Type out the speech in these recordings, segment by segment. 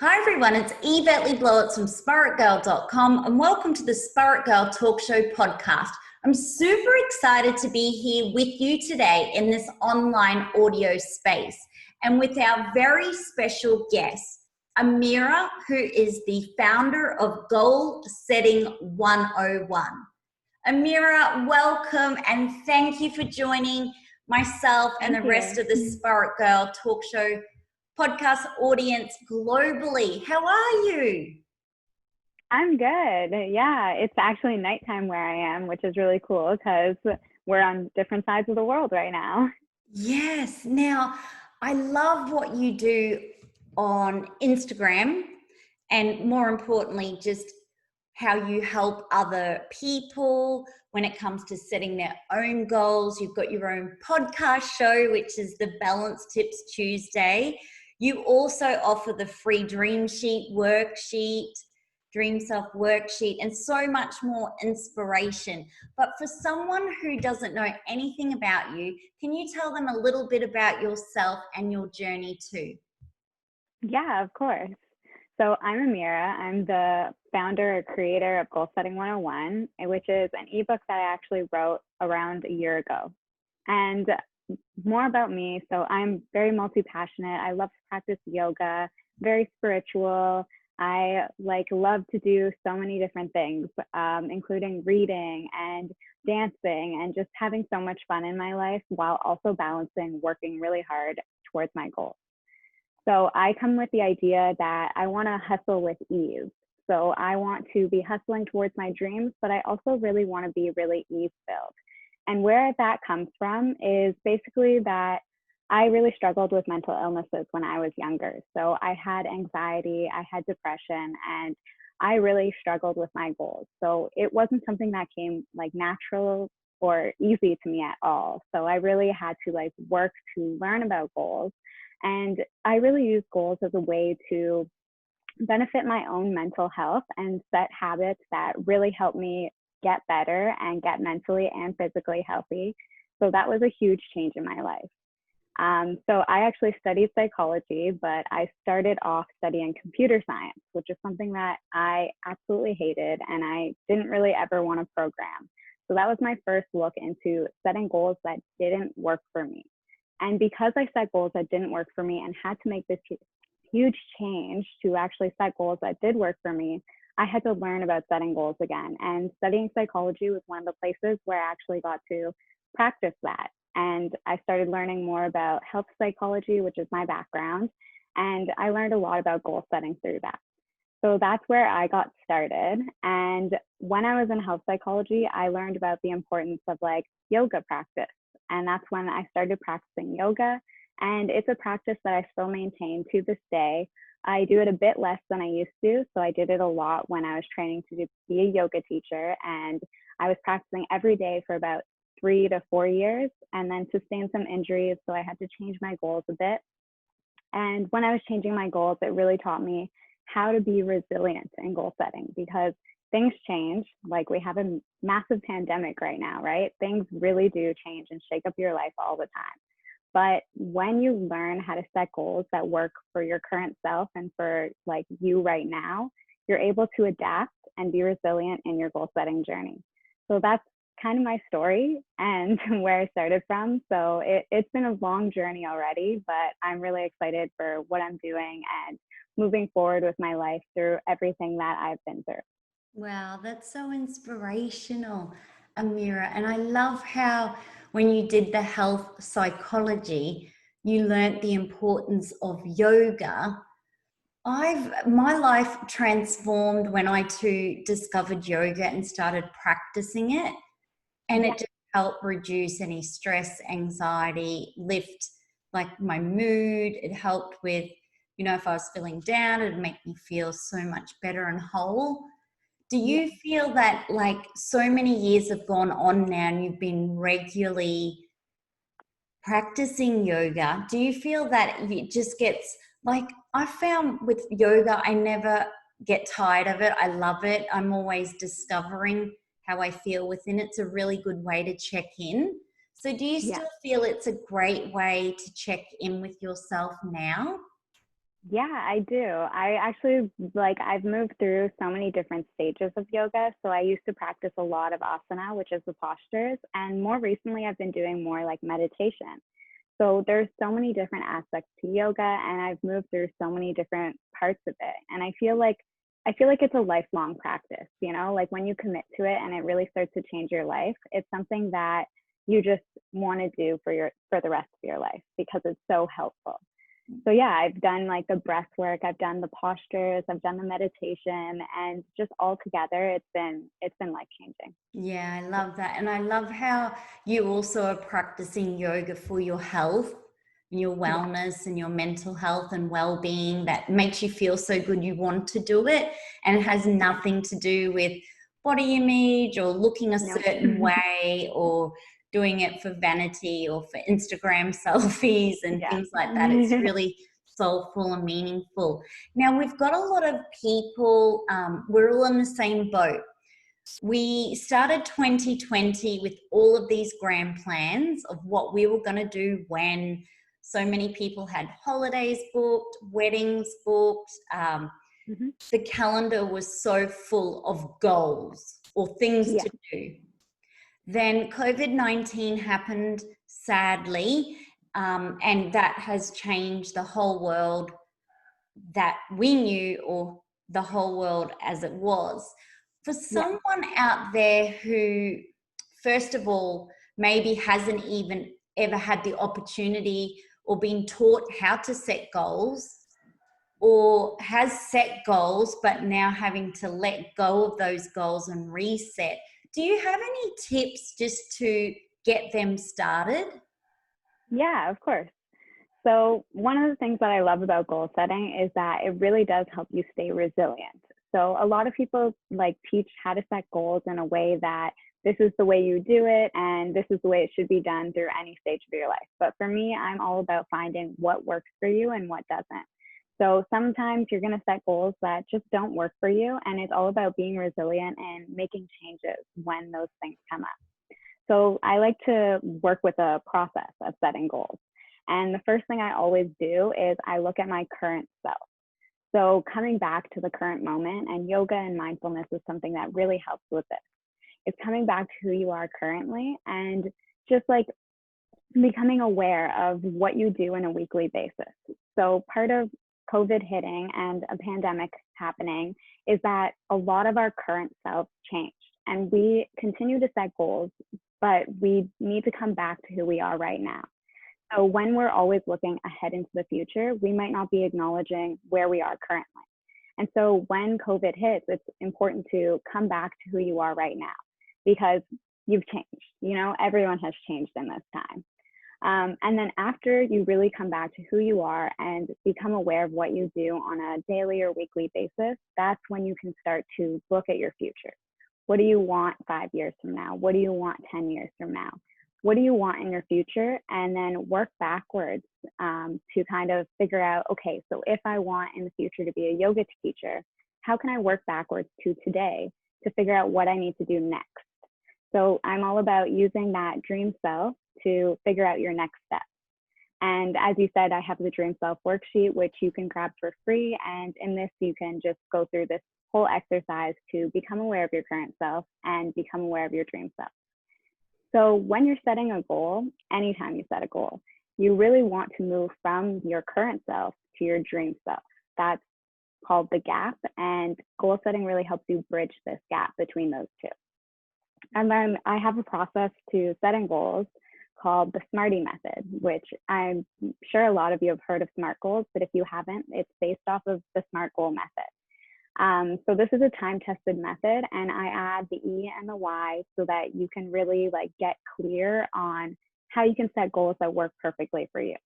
Hi everyone, it's Yvette Blowitz from Spaitgirl.com and welcome to the Spaitgirl Talk Show podcast. I'm super excited to be here with you today in this online audio space and with our very special guest, Amira, who is the founder of Goal Setting 101. Amira, welcome and thank you for joining myself and the rest of the Spaitgirl Talk Show podcast audience globally. How are you? I'm good. Yeah, it's actually nighttime where I am, which is really cool because we're on different sides of the world right now. Yes. Now, I love what you do on Instagram and more importantly, just how you help other people when it comes to setting their own goals. You've got your own podcast show, which is the Balance Tips Tuesday. You also offer the free Dream Sheet worksheet, Dream Self worksheet, and so much more inspiration. But for someone who doesn't know anything about you, can you tell them a little bit about yourself and your journey too? Yeah, of course. So I'm Amira. I'm the founder or creator of Goal Setting 101, which is an ebook that I actually wrote around a year ago. And more about me. So I'm very multi-passionate. I love to practice yoga, very spiritual. I love to do so many different things, including reading and dancing and just having so much fun in my life while also balancing working really hard towards my goals. So I come with the idea that I want to hustle with ease. So I want to be hustling towards my dreams, but I also really want to be really ease-filled. And where that comes from is basically that I really struggled with mental illnesses when I was younger. So I had anxiety, I had depression, and I really struggled with my goals. So it wasn't something that came natural or easy to me at all. So I really had to work to learn about goals. And I really use goals as a way to benefit my own mental health and set habits that really help me get better and get mentally and physically healthy. So that was a huge change in my life. So I actually studied psychology, but I started off studying computer science, which is something that I absolutely hated and I didn't really ever want to program. So that was my first look into setting goals that didn't work for me. And because I set goals that didn't work for me and had to make this huge change to actually set goals that did work for me, I had to learn about setting goals again. And studying psychology was one of the places where I actually got to practice that. And I started learning more about health psychology, which is my background. And I learned a lot about goal setting through that. So that's where I got started. And when I was in health psychology, I learned about the importance of yoga practice. And that's when I started practicing yoga. And it's a practice that I still maintain to this day. I do it a bit less than I used to. So I did it a lot when I was training to be a yoga teacher. And I was practicing every day for about 3 to 4 years and then sustained some injuries. So I had to change my goals a bit. And when I was changing my goals, it really taught me how to be resilient in goal setting because things change. We have a massive pandemic right now, right? Things really do change and shake up your life all the time. But when you learn how to set goals that work for your current self and for you right now, you're able to adapt and be resilient in your goal setting journey. So that's kind of my story and where I started from. So it's been a long journey already, but I'm really excited for what I'm doing and moving forward with my life through everything that I've been through. Wow, that's so inspirational, Amira. And I love how when you did the health psychology, you learnt the importance of yoga. My life transformed when I too discovered yoga and started practicing it. And it just helped reduce any stress, anxiety, lift my mood. It helped with, if I was feeling down, it'd make me feel so much better and whole. Do you feel that so many years have gone on now and you've been regularly practicing yoga? Do you feel that it just gets I found with yoga, I never get tired of it. I love it. I'm always discovering how I feel within it. It's a really good way to check in. So do you still feel it's a great way to check in with yourself now? Yeah, I do. I actually I've moved through so many different stages of yoga. So I used to practice a lot of asana, which is the postures. And more recently, I've been doing more like meditation. So there's so many different aspects to yoga, and I've moved through so many different parts of it. And I feel like it's a lifelong practice, you know, like when you commit to it and it really starts to change your life, it's something that you just want to do for the rest of your life because it's so helpful. So yeah, I've done like the breath work, I've done the postures, I've done the meditation, and just all together it's been life changing. Yeah, I love that. And I love how you also are practicing yoga for your health and your Yeah. wellness and your mental health and well-being that makes you feel so good you want to do it. And it has nothing to do with body image or looking a No. certain way or doing it for vanity or for Instagram selfies and Yeah. things like that. It's really soulful and meaningful. Now, we've got a lot of people, we're all in the same boat. We started 2020 with all of these grand plans of what we were going to do when so many people had holidays booked, weddings booked. Mhm. The calendar was so full of goals or things Yeah. to do. Then COVID-19 happened, sadly, and that has changed the whole world that we knew or the whole world as it was. For Yeah. someone out there who, first of all, maybe hasn't even ever had the opportunity or been taught how to set goals, or has set goals but now having to let go of those goals and reset, do you have any tips just to get them started? Yeah, of course. So, one of the things that I love about goal setting is that it really does help you stay resilient. So, a lot of people like teach how to set goals in a way that this is the way you do it and this is the way it should be done through any stage of your life. But for me, I'm all about finding what works for you and what doesn't. So, sometimes you're going to set goals that just don't work for you, and it's all about being resilient and making changes when those things come up. So I like to work with a process of setting goals. And the first thing I always do is I look at my current self. So coming back to the current moment, and yoga and mindfulness is something that really helps with this. It's coming back to who you are currently and just like becoming aware of what you do on a weekly basis. So part of COVID hitting and a pandemic happening is that a lot of our current selves changed, and we continue to set goals, but we need to come back to who we are right now. So when we're always looking ahead into the future, we might not be acknowledging where we are currently. And so when COVID hits, it's important to come back to who you are right now because you've changed. You know, everyone has changed in this time. And then after you really come back to who you are and become aware of what you do on a daily or weekly basis, that's when you can start to look at your future. What do you want 5 years from now? What do you want 10 years from now? What do you want in your future? And then work backwards to kind of figure out, okay, so if I want in the future to be a yoga teacher, how can I work backwards to today to figure out what I need to do next? So I'm all about using that dream self to figure out your next step. And as you said, I have the Dream Self worksheet, which you can grab for free. And in this, you can just go through this whole exercise to become aware of your current self and become aware of your dream self. So when you're setting a goal, anytime you set a goal, you really want to move from your current self to your dream self. That's called the gap. And goal setting really helps you bridge this gap between those two. And then I have a process to setting goals called the Smarty Method, which I'm sure a lot of you have heard of SMART goals, but if you haven't, it's based off of the SMART goal method. So this is a time-tested method, and I add the E and the Y so that you can really like get clear on how you can set goals that work perfectly for you.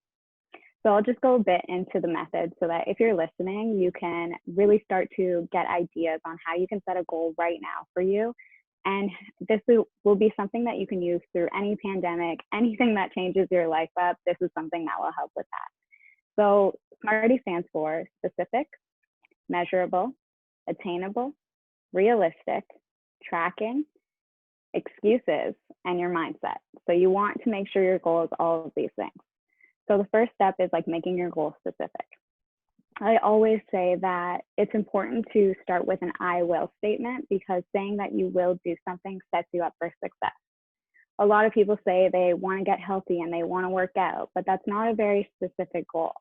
So I'll just go a bit into the method so that if you're listening, you can really start to get ideas on how you can set a goal right now for you. And this will be something that you can use through any pandemic, anything that changes your life up. This is something that will help with that. So SMARTY stands for specific, measurable, attainable, realistic, tracking, excuses, and your mindset. So you want to make sure your goal is all of these things. So the first step is like making your goal specific. I always say that it's important to start with an I will statement, because saying that you will do something sets you up for success. A lot of people say they want to get healthy and they want to work out, but that's not a very specific goal.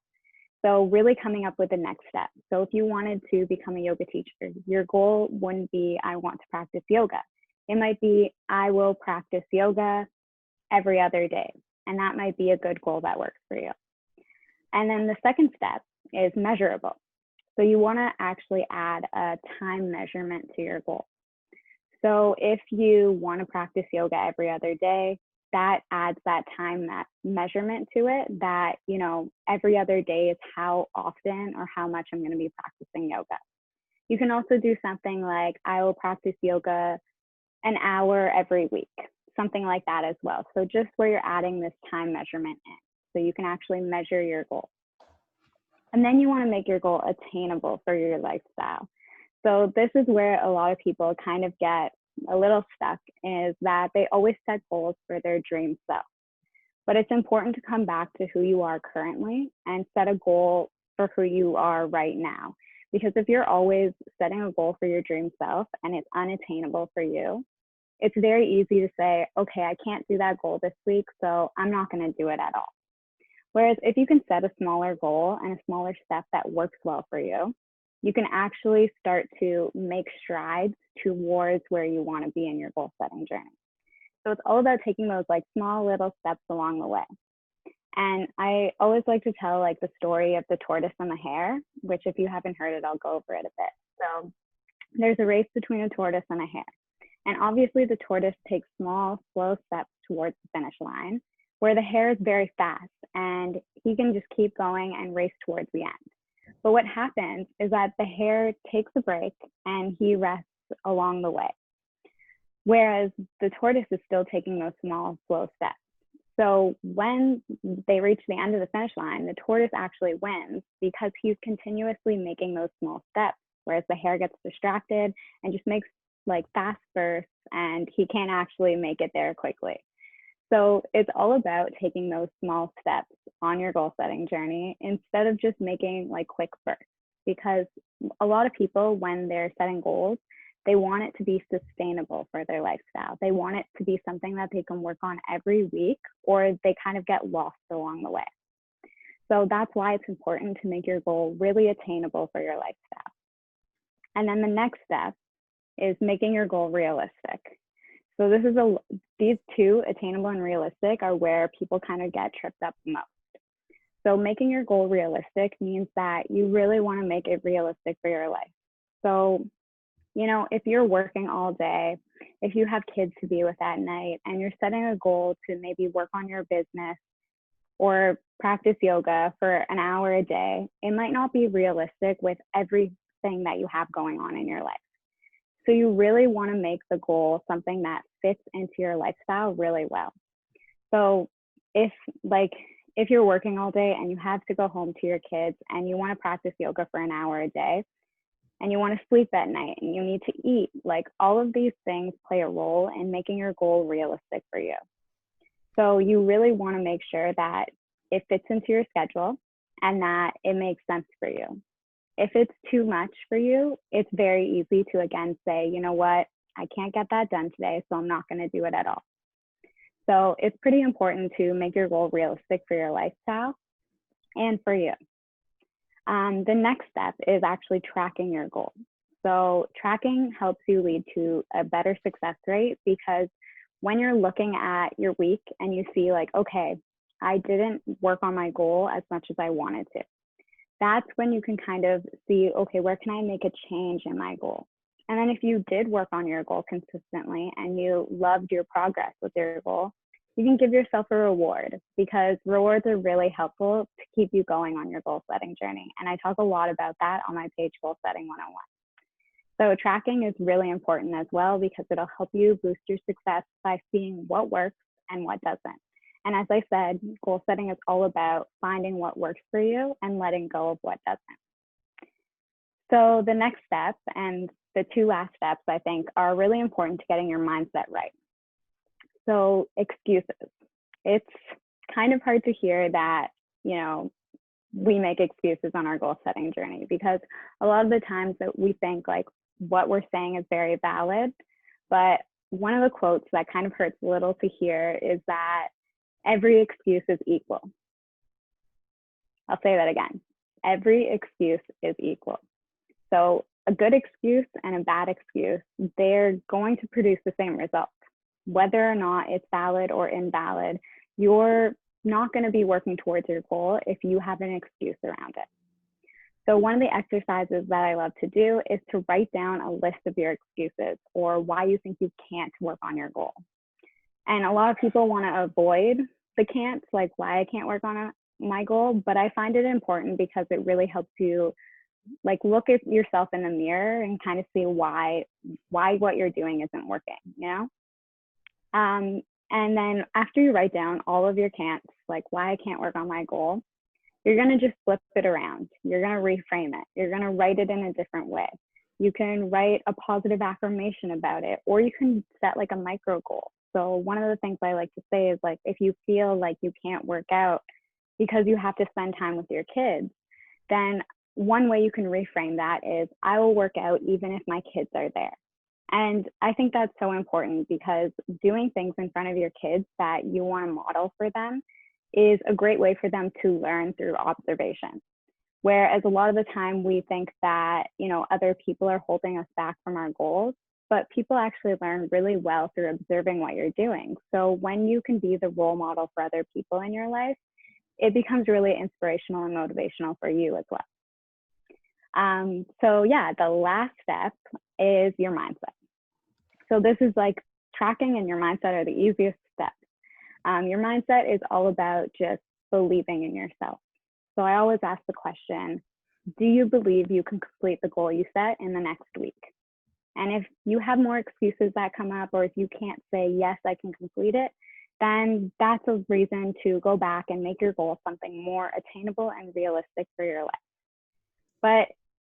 So really coming up with the next step. So if you wanted to become a yoga teacher, your goal wouldn't be, I want to practice yoga. It might be, I will practice yoga every other day. And that might be a good goal that works for you. And then the second step is measurable. So you want to actually add a time measurement to your goal. So if you want to practice yoga every other day, that adds that time measurement to it, that, you know, every other day is how often or how much I'm going to be practicing yoga. You can also do something like, I will practice yoga an hour every week, something like that as well. So just where you're adding this time measurement in, so you can actually measure your goal. And then you want to make your goal attainable for your lifestyle. So this is where a lot of people kind of get a little stuck, is that they always set goals for their dream self. But it's important to come back to who you are currently and set a goal for who you are right now. Because if you're always setting a goal for your dream self and it's unattainable for you, it's very easy to say, okay, I can't do that goal this week, so I'm not going to do it at all. Whereas if you can set a smaller goal and a smaller step that works well for you, you can actually start to make strides towards where you want to be in your goal setting journey. So it's all about taking those like small little steps along the way. And I always like to tell like the story of the tortoise and the hare, which if you haven't heard it, I'll go over it a bit. So there's a race between a tortoise and a hare. And obviously the tortoise takes small, slow steps towards the finish line, where the hare is very fast and he can just keep going and race towards the end. But what happens is that the hare takes a break and he rests along the way, whereas the tortoise is still taking those small, slow steps. So when they reach the end of the finish line, the tortoise actually wins because he's continuously making those small steps, whereas the hare gets distracted and just makes like fast bursts and he can't actually make it there quickly. So it's all about taking those small steps on your goal setting journey instead of just making like quick bursts, because a lot of people, when they're setting goals, they want it to be sustainable for their lifestyle. They want it to be something that they can work on every week, or they kind of get lost along the way. So that's why it's important to make your goal really attainable for your lifestyle. And then the next step is making your goal realistic. So this is these two, attainable and realistic, are where people kind of get tripped up the most. So making your goal realistic means that you really want to make it realistic for your life. So, you know, if you're working all day, if you have kids to be with at night, and you're setting a goal to maybe work on your business or practice yoga for an hour a day, it might not be realistic with everything that you have going on in your life. So you really want to make the goal something that fits into your lifestyle really well. So if you're working all day and you have to go home to your kids and you want to practice yoga for an hour a day and you want to sleep at night and you need to eat, like all of these things play a role in making your goal realistic for you. So you really want to make sure that it fits into your schedule and that it makes sense for you. If it's too much for you, it's very easy to again say, you know what, I can't get that done today, so I'm not going to do it at all. So it's pretty important to make your goal realistic for your lifestyle and for you. The next step is actually tracking your goal. So tracking helps you lead to a better success rate, because when you're looking at your week and you see like, okay, I didn't work on my goal as much as I wanted to, that's when you can kind of see, okay, where can I make a change in my goal? And then if you did work on your goal consistently and you loved your progress with your goal, you can give yourself a reward, because rewards are really helpful to keep you going on your goal setting journey. And I talk a lot about that on my page, Goal Setting 101. So tracking is really important as well, because it'll help you boost your success by seeing what works and what doesn't. And as I said, goal setting is all about finding what works for you and letting go of what doesn't. So the next step, and the two last steps, I think, are really important to getting your mindset right. So excuses. It's kind of hard to hear that, you know, we make excuses on our goal setting journey, because a lot of the times that we think like what we're saying is very valid. But one of the quotes that kind of hurts a little to hear is that every excuse is equal. I'll say that again. Every excuse is equal. So a good excuse and a bad excuse, they're going to produce the same result. Whether or not it's valid or invalid, you're not going to be working towards your goal if you have an excuse around it. So one of the exercises that I love to do is to write down a list of your excuses or why you think you can't work on your goal. And a lot of people want to avoid the can'ts, like why I can't work on my goal, but I find it important because it really helps you like look at yourself in the mirror and kind of see why what you're doing isn't working, you know? And then after you write down all of your can'ts, like why I can't work on my goal, you're going to just flip it around. You're going to reframe it. You're going to write it in a different way. You can write a positive affirmation about it, or you can set like a micro goal. So one of the things I like to say is like, if you feel like you can't work out because you have to spend time with your kids, then one way you can reframe that is I will work out even if my kids are there. And I think that's so important, because doing things in front of your kids that you want to model for them is a great way for them to learn through observation. Whereas a lot of the time we think that, you know, other people are holding us back from our goals, but people actually learn really well through observing what you're doing. So when you can be the role model for other people in your life, it becomes really inspirational and motivational for you as well. So yeah, the last step is your mindset. So this is like tracking and your mindset are the easiest steps. Your mindset is all about just believing in yourself. So I always ask the question, do you believe you can complete the goal you set in the next week? And if you have more excuses that come up, or if you can't say, yes, I can complete it, then that's a reason to go back and make your goal something more attainable and realistic for your life. But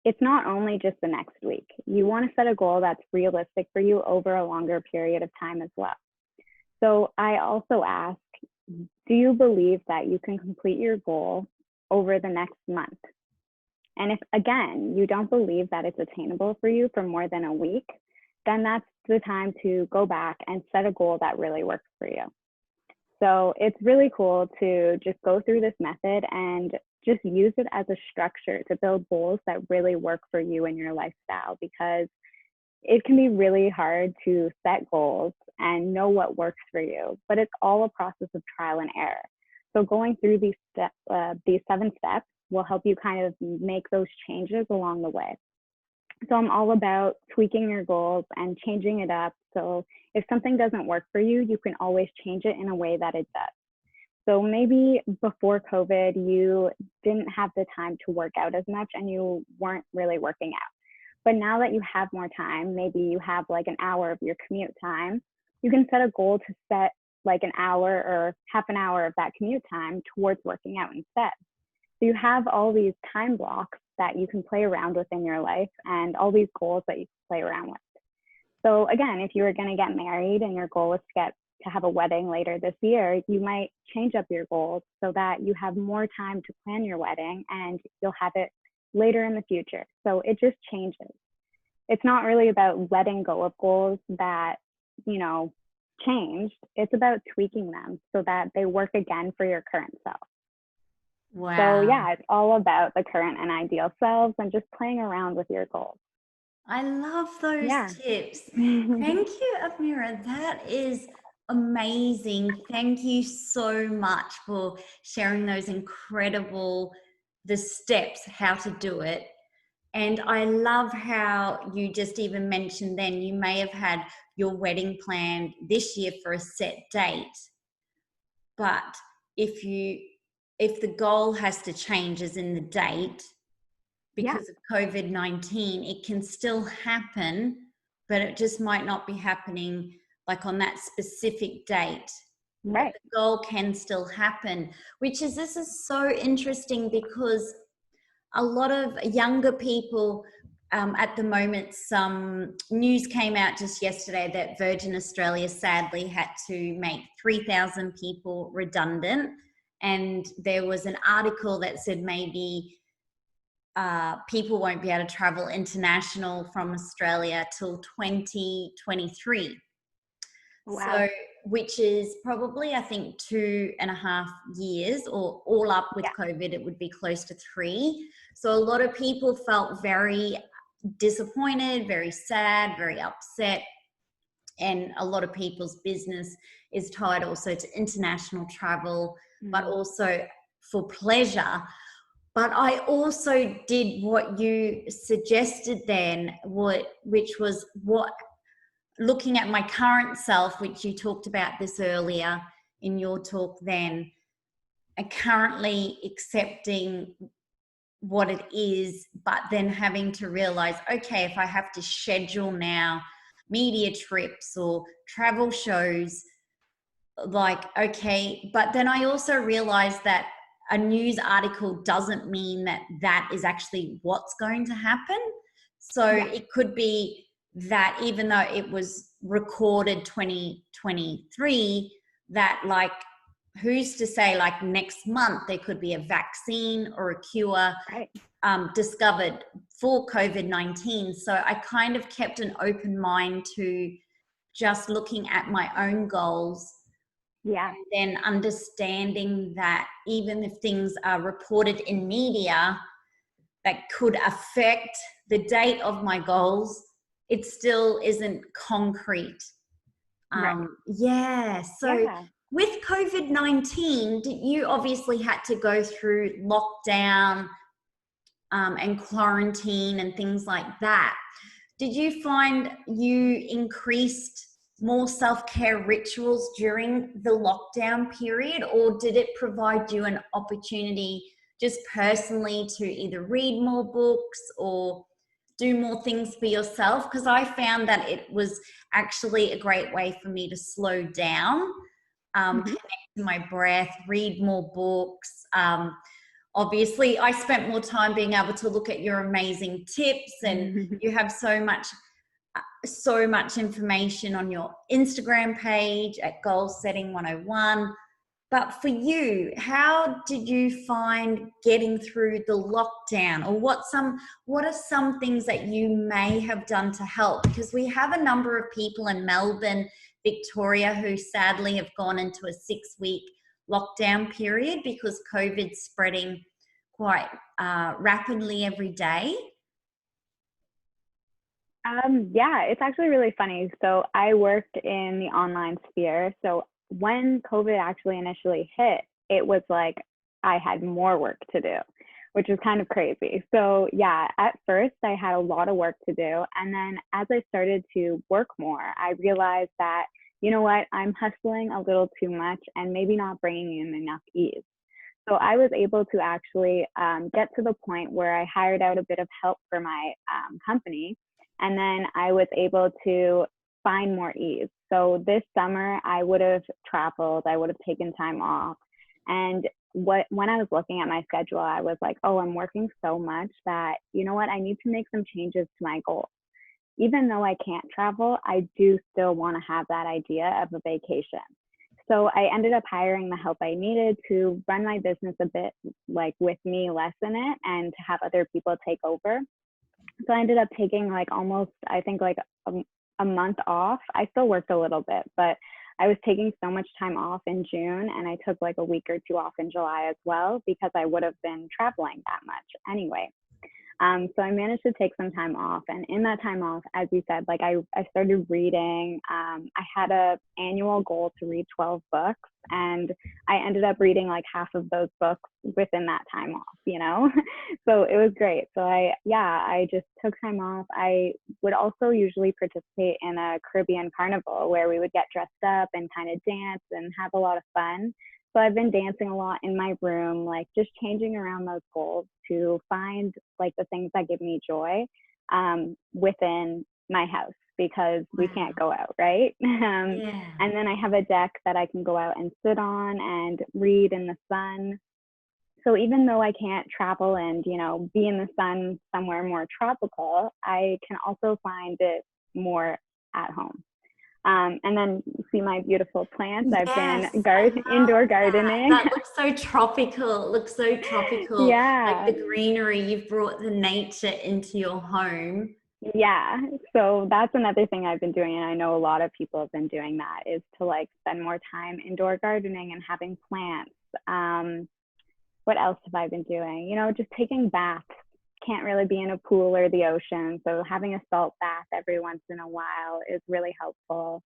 it's not only just the next week. You want to set a goal that's realistic for you over a longer period of time as well. So I also ask, do you believe that you can complete your goal over the next month? And if, again, you don't believe that it's attainable for you for more than a week, then that's the time to go back and set a goal that really works for you. So it's really cool to just go through this method and just use it as a structure to build goals that really work for you and your lifestyle, because it can be really hard to set goals and know what works for you, but it's all a process of trial and error. So going through these 7 steps will help you kind of make those changes along the way. So I'm all about tweaking your goals and changing it up. So if something doesn't work for you, you can always change it in a way that it does. So maybe before COVID, you didn't have the time to work out as much and you weren't really working out. But now that you have more time, maybe you have like an hour of your commute time, you can set a goal to set like an hour or half an hour of that commute time towards working out instead. So you have all these time blocks that you can play around with in your life and all these goals that you can play around with. So again, if you were going to get married and your goal is to have a wedding later this year, you might change up your goals so that you have more time to plan your wedding and you'll have it later in the future. So it just changes. It's not really about letting go of goals that, you know, changed. It's about tweaking them so that they work again for your current self. Wow. So yeah, it's all about the current and ideal selves and just playing around with your goals. I love those tips. Thank you, Amira. That is amazing. Thank you so much for sharing those the steps, how to do it. And I love how you just even mentioned then you may have had your wedding planned this year for a set date. But if the goal has to change as in the date, because of COVID-19, it can still happen, but it just might not be happening like on that specific date. Right. But the goal can still happen, this is so interesting because a lot of younger people at the moment, some news came out just yesterday that Virgin Australia sadly had to make 3,000 people redundant. and there was an article that said maybe people won't be able to travel international from Australia till 2023. Wow. So, which is probably, I think, 2.5 years, or all up with COVID, it would be close to 3. So a lot of people felt very disappointed, very sad, very upset. And a lot of people's business is tied also to international travel, but also for pleasure. But I also did what you suggested then, which was looking at my current self, which you talked about this earlier in your talk then, and currently accepting what it is, but then having to realize, okay, if I have to schedule now media trips or travel shows, like, okay, but then I also realized that a news article doesn't mean that that is actually what's going to happen. So it could be that even though it was recorded 2023, that like, who's to say like next month there could be a vaccine or a cure discovered for COVID-19. So I kind of kept an open mind to just looking at my own goals. And then understanding that even if things are reported in media that could affect the date of my goals, it still isn't concrete. With COVID-19, you obviously had to go through lockdown and quarantine and things like that. Did you find you increased more self-care rituals during the lockdown period, or did it provide you an opportunity just personally to either read more books or do more things for yourself? Because I found that it was actually a great way for me to slow down, connect to my breath, read more books. Obviously, I spent more time being able to look at your amazing tips, and you have so much information on your Instagram page at Goal Setting 101. But for you, how did you find getting through the lockdown, or what are some things that you may have done to help? Because we have a number of people in Melbourne, Victoria, who sadly have gone into a 6-week lockdown period because COVID's spreading quite rapidly every day. It's actually really funny. So I worked in the online sphere. So when COVID actually initially hit, it was like I had more work to do, which was kind of crazy. So at first I had a lot of work to do. And then as I started to work more, I realized that, you know what, I'm hustling a little too much and maybe not bringing in enough ease. So I was able to actually get to the point where I hired out a bit of help for my company. And then I was able to find more ease. So this summer I would have traveled, I would have taken time off. And when I was looking at my schedule, I was like, oh, I'm working so much that, you know what, I need to make some changes to my goals. Even though I can't travel, I do still want to have that idea of a vacation. So I ended up hiring the help I needed to run my business a bit like with me less in it and to have other people take over. So I ended up taking like almost, I think like a month off. I still worked a little bit, but I was taking so much time off in June, and I took like a week or two off in July as well because I would have been traveling that much anyway. So I managed to take some time off, and in that time off, as you said, like I started reading. I had an annual goal to read 12 books, and I ended up reading like half of those books within that time off, you know? So it was great. So I just took time off. I would also usually participate in a Caribbean carnival where we would get dressed up and kind of dance and have a lot of fun. So I've been dancing a lot in my room, like just changing around those goals to find like the things that give me joy within my house, because we can't go out, right? And then I have a deck that I can go out and sit on and read in the sun. So even though I can't travel and, you know, be in the sun somewhere more tropical, I can also find it more at home. And then you see my beautiful plants. I've Yes, been I love indoor that. gardening. That looks so tropical. It looks so tropical. Like Yeah. the greenery, you've brought the nature into your home. Yeah. So that's another thing I've been doing. And I know a lot of people have been doing that, is to like spend more time indoor gardening and having plants. What else have I been doing? You know, just taking baths. Can't really be in a pool or the ocean. So having a salt bath every once in a while is really helpful.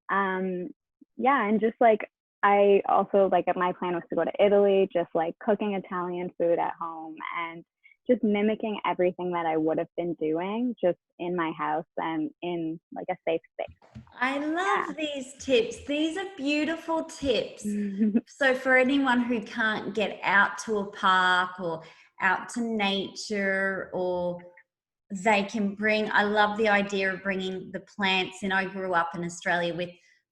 Um, yeah. And just like, I also like, my plan was to go to Italy, just like cooking Italian food at home and just mimicking everything that I would have been doing just in my house and in like a safe space. I love these tips. These are beautiful tips. Yeah. So for anyone who can't get out to a park or out to nature, or they can bring, I love the idea of bringing the plants in. I grew up in Australia with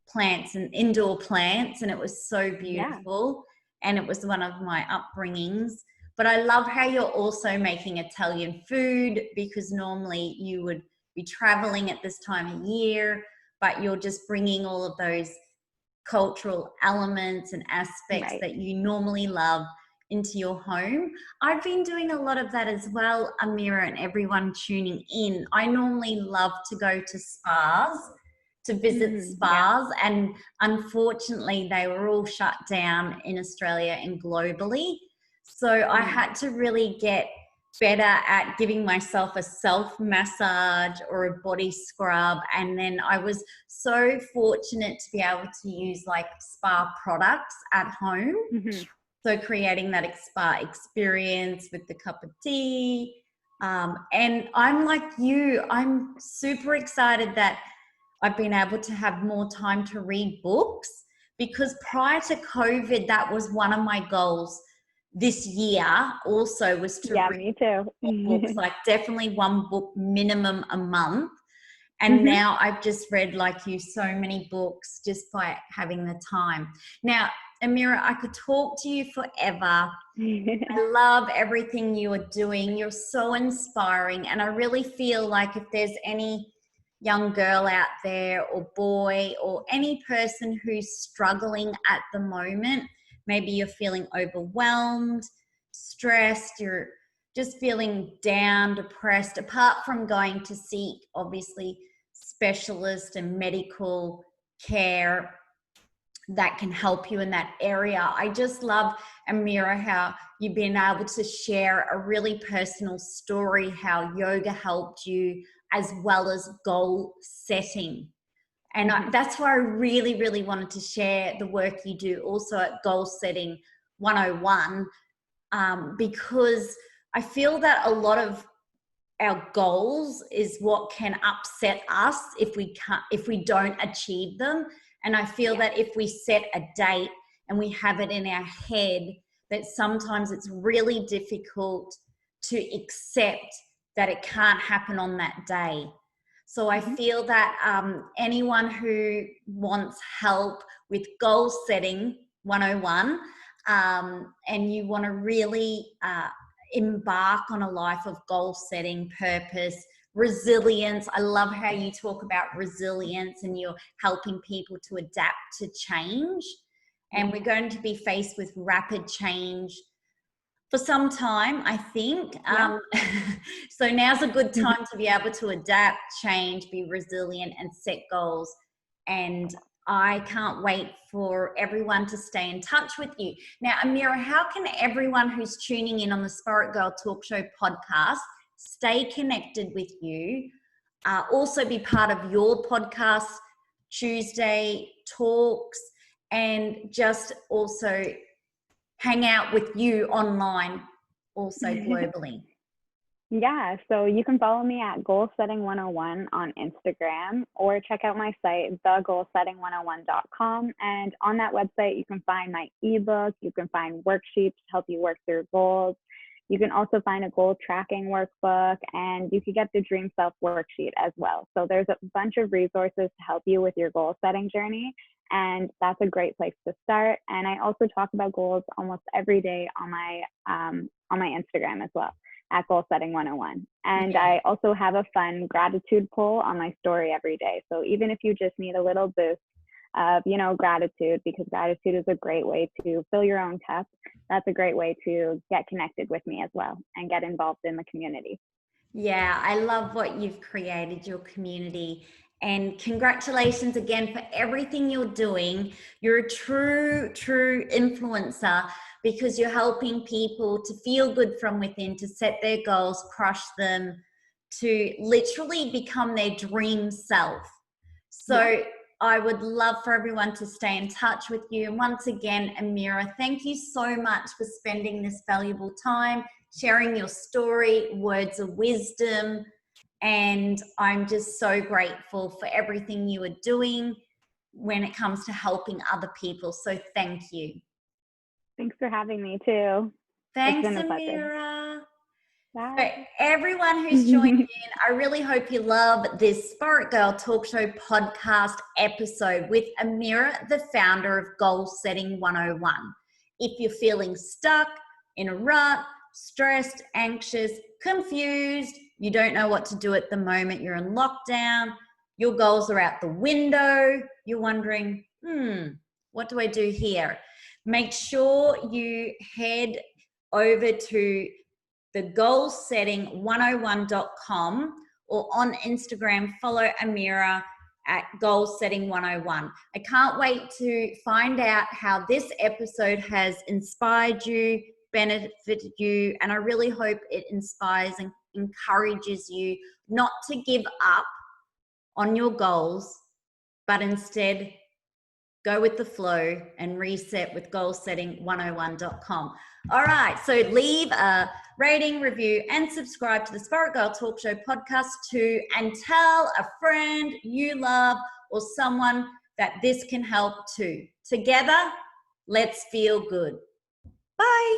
plants and indoor plants, and it was so Yeah. beautiful. And it was one of my upbringings. But I love how you're also making Italian food, because normally you would be traveling at this time of year, but you're just bringing all of those cultural elements and aspects Right. that you normally love into your home. I've been doing a lot of that as well, Amira, and everyone tuning in. I normally love to go to spas, to visit Yeah. spas, and unfortunately they were all shut down in Australia and globally. So I had to really get better at giving myself a self massage or a body scrub. And then I was so fortunate to be able to use like spa products at home. So creating that spa experience with the cup of tea. And I'm like you, I'm super excited that I've been able to have more time to read books, because prior to COVID, that was one of my goals this year also, was to Yeah, read me too. more books, like definitely one book minimum a month. And now I've just read, like you, so many books just by having the time. Now, Amira, I could talk to you forever. I love everything you are doing. You're so inspiring. And I really feel like if there's any young girl out there or boy or any person who's struggling at the moment, maybe you're feeling overwhelmed, stressed, you're just feeling down, depressed, apart from going to seek, obviously, specialist and medical care that can help you in that area. I just love, Amira, how you've been able to share a really personal story, how yoga helped you, as well as goal setting. And that's why I really, really wanted to share the work you do also at Goal Setting 101, because I feel that a lot of our goals is what can upset us if we don't achieve them. And I feel that if we set a date and we have it in our head, that sometimes it's really difficult to accept that it can't happen on that day. So I feel that anyone who wants help with goal setting 101, and you want to really embark on a life of goal setting, purpose, resilience. I love how you talk about resilience and you're helping people to adapt to change. And we're going to be faced with rapid change for some time, I think. So now's a good time to be able to adapt, change, be resilient, and set goals. And I can't wait for everyone to stay in touch with you. Now, Amira, how can everyone who's tuning in on the Spaitgirl Talk Show podcast stay connected with you? Also be part of your podcast, Tuesday Talks, and just also hang out with you online, also globally. Yeah, so you can follow me at Goal Setting 101 on Instagram, or check out my site, thegoalsetting101.com. And on that website, you can find my ebook, you can find worksheets to help you work through goals. You can also find a goal tracking workbook, and you can get the Dream Self worksheet as well. So there's a bunch of resources to help you with your goal setting journey, and that's a great place to start. And I also talk about goals almost every day on my Instagram as well. at Goal Setting 101. And Yeah. I also have a fun gratitude poll on my story every day. So even if you just need a little boost of, gratitude, because gratitude is a great way to fill your own cup, that's a great way to get connected with me as well and get involved in the community. Yeah, I love what you've created, your community. And congratulations again for everything you're doing. You're a true influencer because you're helping people to feel good from within, to set their goals, crush them, to literally become their dream self. So Yeah. I would love for everyone to stay in touch with you. And once again, Amira, thank you so much for spending this valuable time, sharing your story, words of wisdom. And I'm just so grateful for everything you are doing when it comes to helping other people. So thank you. Thanks for having me too. It's Thanks, been a pleasure. Amira. For Bye. everyone who's joined in, I really hope you love this Spaitgirl Talk Show podcast episode with Amira, the founder of Goal Setting 101. If you're feeling stuck, in a rut, stressed, anxious, confused, you don't know what to do at the moment, you're in lockdown, your goals are out the window, you're wondering, what do I do here? Make sure you head over to the goalsetting101.com or on Instagram, follow Amira at goalsetting101. I can't wait to find out how this episode has inspired you, benefited you, and I really hope it inspires and encourages you not to give up on your goals, but instead go with the flow and reset with goalsetting101.com. All right, so leave a rating, review, and subscribe to the Spaitgirl Talk Show podcast too, and tell a friend you love or someone that this can help too. Together, let's feel good. Bye.